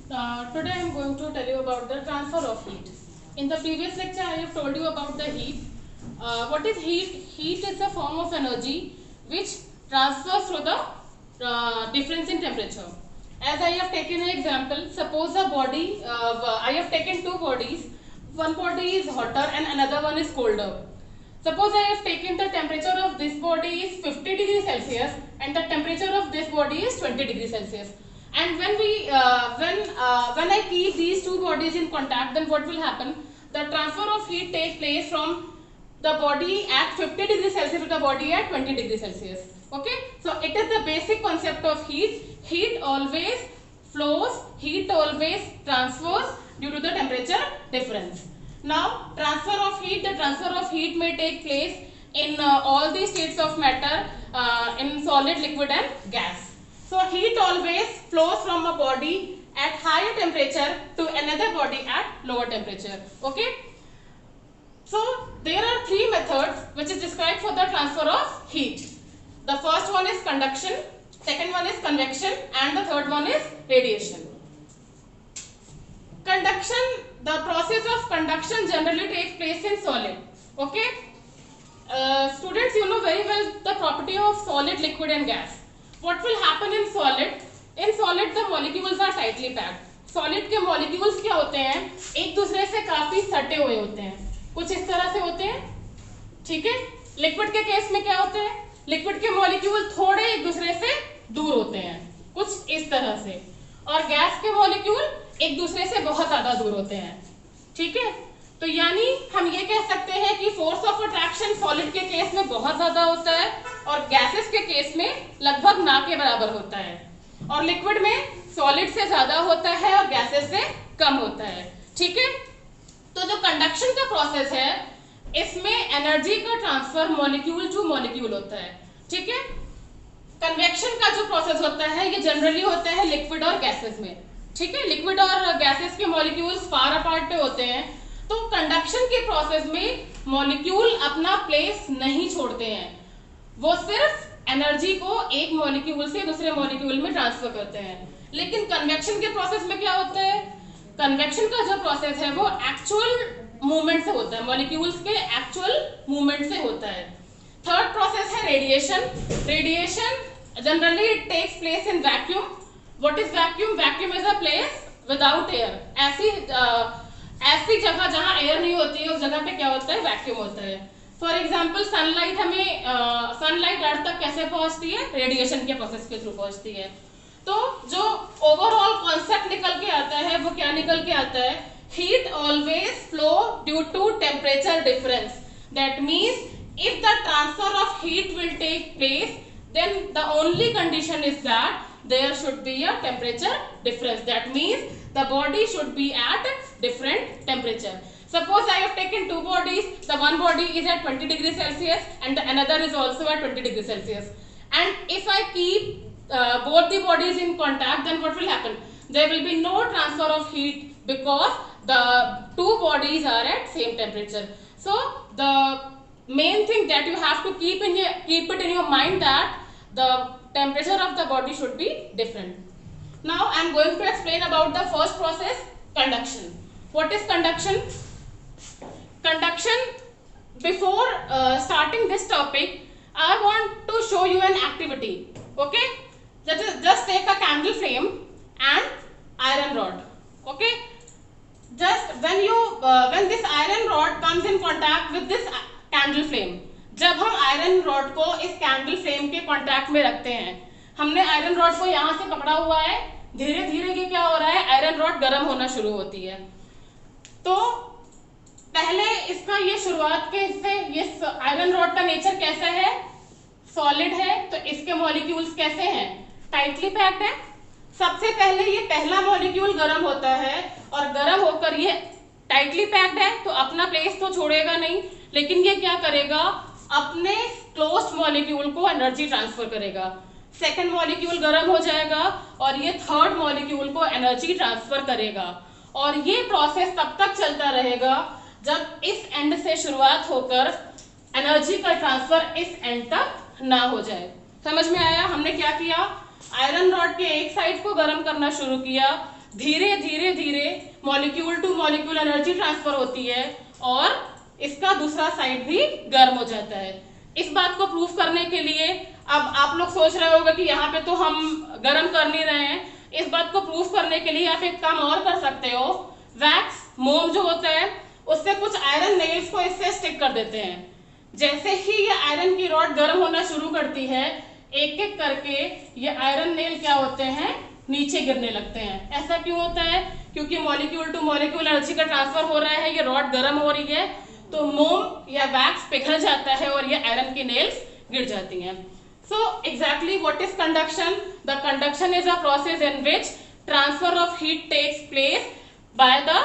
Today I am going to tell you about the transfer of heat. In the previous lecture I have told you about the heat. What is heat? Heat is a form of energy which transfers through the difference in temperature. As I have taken an example, suppose a body, I have taken two bodies, one body is hotter and another one is colder. Suppose I have taken the temperature of this body is 50 degrees Celsius and the temperature of this body is 20 degrees Celsius. And when I keep these two bodies in contact, then what will happen? The transfer of heat takes place from the body at 50 degrees Celsius to the body at 20 degrees Celsius. Okay, so it is the basic concept of heat. Heat always flows, heat always transfers due to the temperature difference. Now, the transfer of heat may take place in all the states of matter, in solid, liquid and gas. So, heat always flows from a body at higher temperature to another body at lower temperature. Okay. So, there are three methods which is described for the transfer of heat. The first one is conduction, second one is convection and the third one is radiation. Conduction, the process of conduction generally takes place in solid. Okay. Students, you know very well the property of solid, liquid and gas. What will happen in solid? In solid the molecules are tightly packed. Solid के molecules क्या होते हैं? एक दूसरे से काफी सटे हुए होते हैं. कुछ इस तरह से होते हैं. ठीक है. लिक्विड के केस में क्या होते हैं? लिक्विड के मॉलिक्यूल थोड़े एक दूसरे से दूर होते हैं, कुछ इस तरह से. और गैस के मॉलिक्यूल एक दूसरे से बहुत ज्यादा दूर होते हैं. ठीक है. तो यानी हम ये कह सकते हैं कि फोर्स ऑफ अट्रैक्शन सॉलिड के केस में बहुत ज्यादा होता है और गैसेस के केस में लगभग ना के बराबर होता है. और लिक्विड में सॉलिड से ज्यादा होता है और गैसेस से कम होता है. ठीक है. तो जो कंडक्शन का प्रोसेस है, इसमें एनर्जी का ट्रांसफर मॉलिक्यूल टू मॉलिक्यूल होता है. ठीक है. कन्वेक्शन का जो प्रोसेस होता है ये जनरली होता है लिक्विड और गैसेस में. ठीक है. लिक्विड और गैसेस के मॉलिक्यूल्स फार अपार्ट पे होते हैं. तो कंडक्शन के प्रोसेस में मॉलिक्यूल अपना प्लेस नहीं छोड़ते हैं, वो सिर्फ एनर्जी को एक मॉलिक्यूल से दूसरे मॉलिक्यूल में ट्रांसफर करते हैं. लेकिन कन्वेक्शन के प्रोसेस में क्या होता है? कन्वेक्शन का जो प्रोसेस है वो एक्चुअल मूवमेंट से होता है, मॉलिक्यूल्स के एक्चुअल मूवमेंट से होता है. थर्ड प्रोसेस है radiation. Radiation generally it takes place in vacuum. What is vacuum? Vacuum is a place without air. ऐसी जगह जहां एयर नहीं होती है उस जगह पे क्या होता है? वैक्यूम होता है. फॉर एग्जाम्पल सनलाइट सनलाइट अर्थ तक कैसे पहुंचती है? रेडिएशन के प्रोसेस के थ्रू पहुंचती है. तो जो ओवरऑल कॉन्सेप्ट निकल के आता है वो क्या निकल के आता है? Heat always flow due to temperature difference. That means if the transfer of heat will take place, then the only condition is that there should be a temperature difference. That means the body should be at different temperature. Suppose I have taken two bodies. The one body is at 20 degrees Celsius and the another is also at 20 degrees Celsius. And if I keep both the bodies in contact, then what will happen? There will be no transfer of heat because the two bodies are at same temperature. So the main thing that you have to keep it in your mind that the temperature of the body should be different. Now I am going to explain about the first process, conduction. What is conduction? Conduction, before starting this topic, I want to show you an activity. Okay, just take a candle flame and iron rod. Okay, just when this iron rod comes in contact with this candle flame, जब हम iron rod को इस candle flame के contact में रखते हैं, हमने iron rod को यहां से पकड़ा हुआ है, धीरे धीरे ये क्या हो रहा है? आयरन रॉड गर्म होना शुरू होती है. तो पहले इसका ये शुरुआत के हिस्से, ये आयरन रॉड का नेचर कैसा है? सॉलिड है. तो इसके मॉलिक्यूल्स कैसे हैं? टाइटली पैक्ड है. सबसे पहले ये पहला मॉलिक्यूल गर्म होता है और गर्म होकर ये टाइटली पैक्ड है तो अपना प्लेस तो छोड़ेगा नहीं, लेकिन ये क्या करेगा? अपने क्लोज्ड मॉलिक्यूल को एनर्जी ट्रांसफर करेगा. सेकंड मॉलिक्यूल गर्म हो जाएगा और ये थर्ड मॉलिक्यूल को एनर्जी ट्रांसफर करेगा. और ये प्रोसेस तब तक चलता रहेगा जब इस एंड से शुरुआत होकर एनर्जी का ट्रांसफर इस एंड तक ना हो जाए. समझ में आया? हमने क्या किया? आयरन रॉड के एक साइड को गर्म करना शुरू किया, धीरे धीरे धीरे molecule two molecule energy transfer होती है और इसका दूसरा साइड भी गर्म हो जाता है। इस बात को प्रूफ करने के लिए अब आप लोग सोच रहे होंगे कि यहाँ पे तो हम गर्म कर नहीं रहे हैं, इस बात को प्रूफ करने के लिए आप एक काम और कर सकते हो, वैक्स मोम जो होता है उससे कुछ आयरन नेल्स को इससे स्टिक कर देते हैं। जैसे ही ये आयरन की रॉड गर्म होना शुरू करती है, एक एक करके ये आयरन नेल क्या होते हैं, नीचे गिरने लगते हैं। ऐसा क्यों होता है? क्योंकि मॉलिक्यूल टू मॉलिक्यूल एनर्जी का ट्रांसफर हो रहा है, ये रॉड गर्म हो रही है, तो मोम या वैक्स पिघल जाता है और ये आयरन की नेल्स गिर जाती हैं। So exactly what is conduction? The conduction is a process in which transfer of heat takes place by the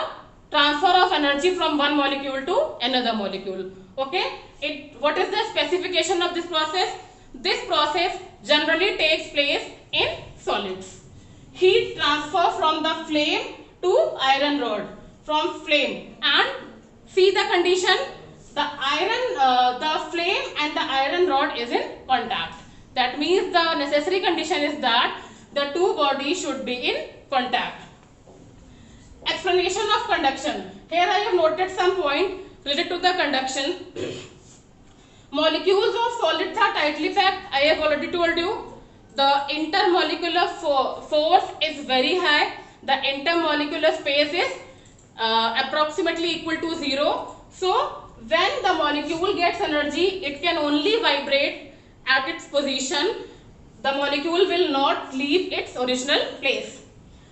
transfer of energy from one molecule to another molecule. Okay? What is the specification of this process? This process generally takes place in solids. Heat transfer from the flame to iron rod, from flame, and see the condition. The flame and the iron rod is in contact. That means the necessary condition is that the two bodies should be in contact. Explanation of conduction. Here I have noted some point related to the conduction. Molecules of solids are tightly packed. I have already told you. The intermolecular force is very high. The intermolecular space is approximately equal to 0. So when the molecule gets energy, it can only vibrate at its position. The molecule will not leave its original place.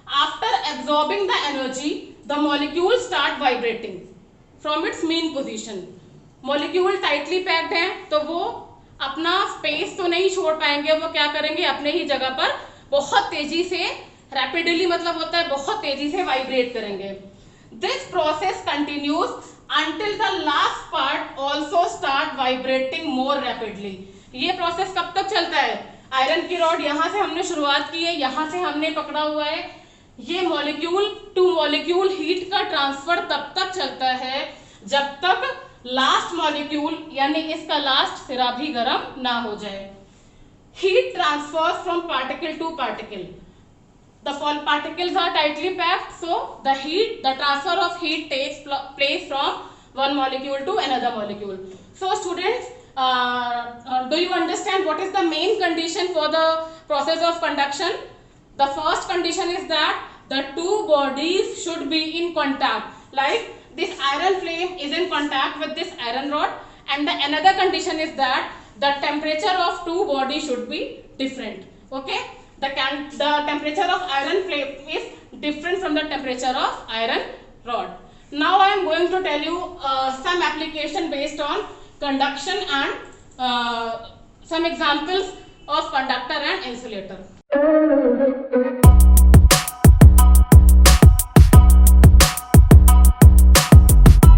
After absorbing the energy, the molecule start vibrating from its mean position. Molecule tightly packed है तो वो अपना space तो नहीं छोड़ पाएंगे, वो क्या करेंगे, अपने ही जगह पर बहुत तेजी से, रैपिडली मतलब होता है बहुत तेजी से वाइब्रेट करेंगे। This process continues until the last part also start vibrating more rapidly. ये प्रोसेस कब तक चलता है? आयरन की रॉड यहाँ से हमने शुरुआत की है, यहाँ से हमने पकड़ा हुआ है, ये मॉलिक्यूल टू मॉलिक्यूल हीट का ट्रांसफर तब तक चलता है जब तक लास्ट मॉलिक्यूल यानी इसका लास्ट सिरा भी गर्म ना हो जाए। Heat transfer from particle to particle. The particles are tightly packed, so the transfer of heat takes place from one molecule to another molecule. So students, do you understand what is the main condition for the process of conduction? The first condition is that the two bodies should be in contact. Like this iron flame is in contact with this iron rod, and the another condition is that the temperature of two bodies should be different. Okay? The temperature of iron flame is different from the temperature of iron rod. Now I am going to tell you some application based on conduction and some examples of conductor and insulator.